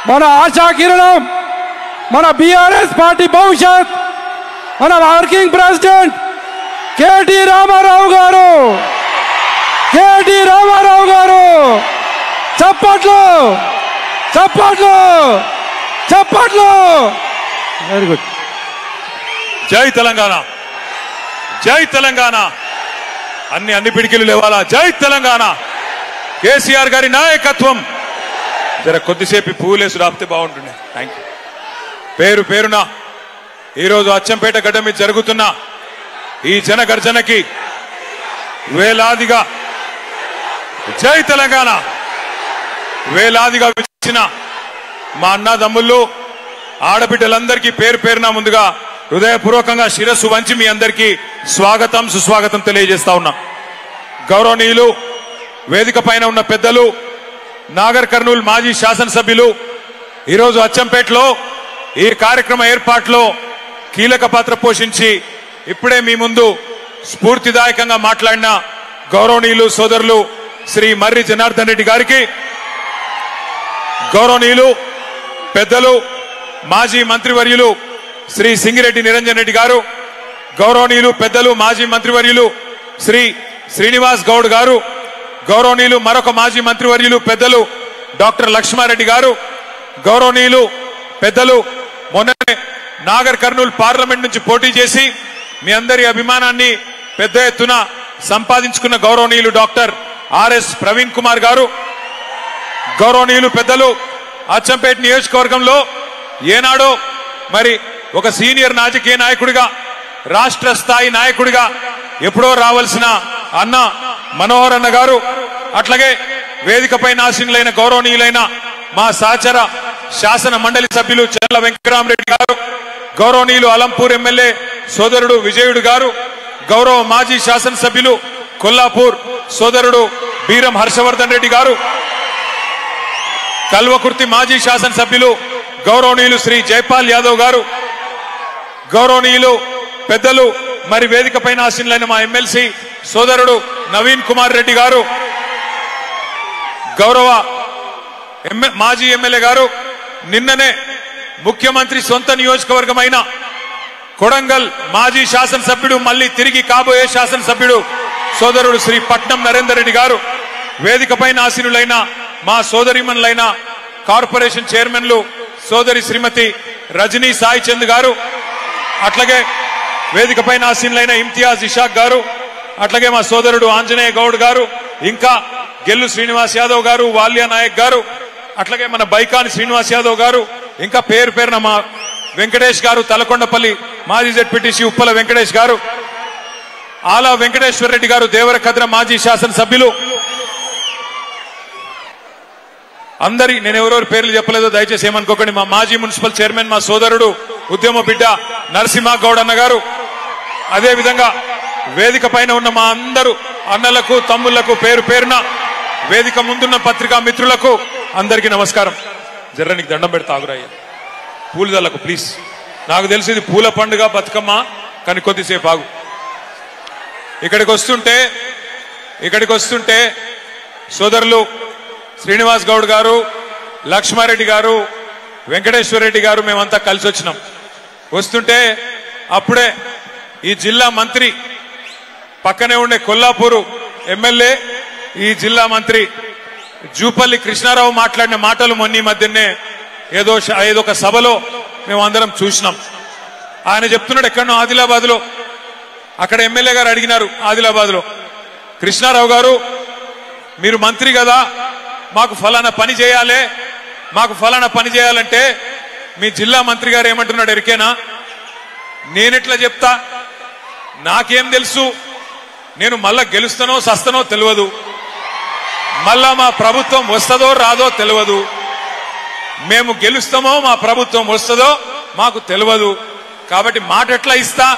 మన ఆశా కిరణం, మన బీఆర్ఎస్ పార్టీ భవిష్యత్, మన వర్కింగ్ ప్రెసిడెంట్ కేటీ రామారావు గారు. కేటీ రామారావు గారు చప్పట్లు చప్పట్లు చప్పట్లు. Very good. జై తెలంగాణ, జై తెలంగాణ. అన్ని పిడికిలు లేవాలా. జై తెలంగాణ. కేసీఆర్ గారి నాయకత్వం. జర కొద్దిసేపు పువ్వులేసి రాపితే బాగుంటుండే. Thank you. పేరు పేరున ఈరోజు అచ్చంపేట గడ్డ మీద జరుగుతున్న ఈ జనగర్జనకి వేలాదిగా జై తెలంగాణ వేలాదిగా వచ్చిన మా అన్నదమ్ముళ్ళు ఆడబిడ్డలందరికీ పేరు పేరున ముందుగా హృదయపూర్వకంగా శిరస్సు వంచి మీ అందరికీ స్వాగతం సుస్వాగతం తెలియజేస్తా ఉన్నా. గౌరవనీయులు, వేదిక పైన ఉన్న పెద్దలు, నాగర్ కర్నూల్ మాజీ శాసనసభ్యులు, ఈరోజు అచ్చంపేటలో ఈ కార్యక్రమ ఏర్పాట్లో కీలక పాత్ర పోషించి ఇప్పుడే మీ ముందు స్ఫూర్తిదాయకంగా మాట్లాడిన గౌరవనీయులు సోదరులు శ్రీ మర్రి జనార్దన్ రెడ్డి గారికి, గౌరవనీయులు పెద్దలు మాజీ మంత్రివర్యులు శ్రీ సింగిరెడ్డి నిరంజన్ రెడ్డి గారు, గౌరవనీయులు పెద్దలు మాజీ మంత్రివర్యులు శ్రీ శ్రీనివాస్ గౌడ్ గారు, గౌరవనీయులు మరొక మాజీ మంత్రివర్యులు పెద్దలు డాక్టర్ లక్ష్మారెడ్డి గారు, గౌరవనీయులు పెద్దలు మొన్ననే నాగర్ కర్నూల్ పార్లమెంట్ నుంచి పోటీ చేసి మీ అందరి అభిమానాన్ని పెద్ద ఎత్తున సంపాదించుకున్న గౌరవనీయులు డాక్టర్ ఆర్ఎస్ ప్రవీణ్ కుమార్ గారు, గౌరవనీయులు పెద్దలు అచ్చంపేట నియోజకవర్గంలో ఏనాడో మరి ఒక సీనియర్ రాజకీయ నాయకుడిగా, రాష్ట్ర స్థాయి నాయకుడిగా ఎప్పుడో రావాల్సిన అన్న మనోహర్ అన్న గారు, అట్లాగే వేదికపై ఆసీనులైన గౌరవనీయులైన మా సహచర శాసన మండలి సభ్యులు చెర్ల వెంకటరామరెడ్డి గారు, గౌరవనీయులు అలంపూర్ ఎమ్మెల్యే సోదరుడు విజయుడు గారు, గౌరవ మాజీ శాసనసభ్యులు కొల్లాపూర్ సోదరుడు బీరం హర్షవర్ధన్ రెడ్డి గారు, కల్వకుర్తి మాజీ శాసనసభ్యులు గౌరవనీయులు శ్రీ జైపాల్ యాదవ్ గారు, గౌరవనీయులు పెద్దలు మరి వేదిక పైన ఆసీనులైన మా ఎమ్మెల్సీ సోదరుడు నవీన్ కుమార్ రెడ్డి గారు, గౌరవ మాజీ ఎమ్మెల్యే గారు, నిన్ననే ముఖ్యమంత్రి సొంత నియోజకవర్గమైన కొడంగల్ మాజీ శాసనసభ్యుడు మళ్ళీ తిరిగి కాబోయే శాసనసభ్యుడు సోదరుడు శ్రీ పట్నం నరేందర్ రెడ్డి గారు, వేదిక పైన ఆసీనులైన మా సోదరిమణులైన కార్పొరేషన్ చైర్మన్లు సోదరి శ్రీమతి రజనీ సాయి చంద్ గారు, అట్లాగే వేదిక పైన ఆసీనులైన ఇమ్తియాజ్ ఇషాక్ గారు, అట్లాగే మా సోదరుడు ఆంజనేయ గౌడ్ గారు, ఇంకా గెల్లు శ్రీనివాస్ యాదవ్ గారు, వాల్యా నాయక్ గారు, అట్లాగే మన బైకాని శ్రీనివాస్ యాదవ్ గారు, ఇంకా పేరు పేరున మా వెంకటేష్ గారు, తలకొండపల్లి మాజీ జెడ్పీటీసీ ఉప్పల వెంకటేష్ గారు, ఆలా వెంకటేశ్వర రెడ్డి గారు, దేవరకద్ర మాజీ శాసనసభ్యులు, అందరి నేను ఎవరెవరు పేర్లు చెప్పలేదో దయచేసి ఏమనుకోకండి. మా మాజీ మున్సిపల్ చైర్మన్ మా సోదరుడు ఉద్యమ బిడ్డ నరసింహ గౌడ్ అన్న గారు, అదే విధంగా వేదిక పైన ఉన్న మా అందరూ అన్నలకు తమ్ముళ్లకు పేరు పేరున వేదిక ముందున్న పత్రికా మిత్రులకు అందరికీ నమస్కారం. జర్రనికి దండం పెడతా ఆగురయ్య పూలదల్లకు ప్లీజ్. నాకు తెలిసి ఇది పూల పండుగ బతుకమ్మ, కానీ కొద్దిసేపు ఆగు. ఇక్కడికి వస్తుంటే సోదరులు శ్రీనివాస్ గౌడ్ గారు, లక్ష్మారెడ్డి గారు, వెంకటేశ్వర రెడ్డి గారు మేమంతా కలిసి వచ్చినాం. వస్తుంటే అప్పుడే ఈ జిల్లా మంత్రి పక్కనే ఉండే కొల్లాపూరు ఎమ్మెల్యే, ఈ జిల్లా మంత్రి జూపల్లి కృష్ణారావు మాట్లాడిన మాటలు మొన్న మధ్యనే ఏదో ఒక సభలో మేమందరం చూసినాం. ఆయన చెప్తున్నాడు ఎక్కడో ఆదిలాబాద్ లో, అక్కడ ఎమ్మెల్యే గారు అడిగినారు ఆదిలాబాద్ లో, కృష్ణారావు గారు మీరు మంత్రి కదా, మాకు ఫలానా పని చేయాలంటే మీ జిల్లా మంత్రి గారు ఏమంటున్నాడు ఎరికేనా? నేనెట్లా చెప్తా, నాకేం తెలుసు, నేను మళ్ళా గెలుస్తానో సస్తానో తెలియదు, మళ్ళా మా ప్రభుత్వం వస్తుందో రాదో తెలియదు, మేము గెలుస్తామో మా ప్రభుత్వం వస్తుందో మాకు తెలియదు, కాబట్టి మాట ఎట్లా ఇస్తా,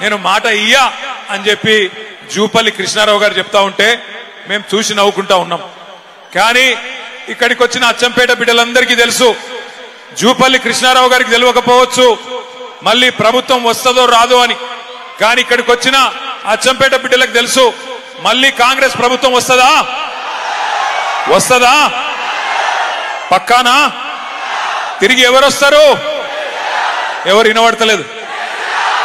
నేను మాట ఇయ్యా అని చెప్పి జూపల్లి కృష్ణారావు గారు చెప్తా ఉంటే మేము చూసి నవ్వుకుంటా ఉన్నాం. కానీ ఇక్కడికి వచ్చిన అచ్చంపేట బిడ్డలందరికీ తెలుసు, జూపల్లి కృష్ణారావు గారికి తెలియకపోవచ్చు మళ్ళీ ప్రభుత్వం వస్తుందో రాదో అని, కానీ ఇక్కడికి వచ్చిన అచ్చంపేట బిడ్డలకు తెలుసు మళ్ళీ కాంగ్రెస్ ప్రభుత్వం వస్తుందా? పక్కానా? తిరిగి ఎవరు వస్తారు? ఎవరు వినబడతలేదు.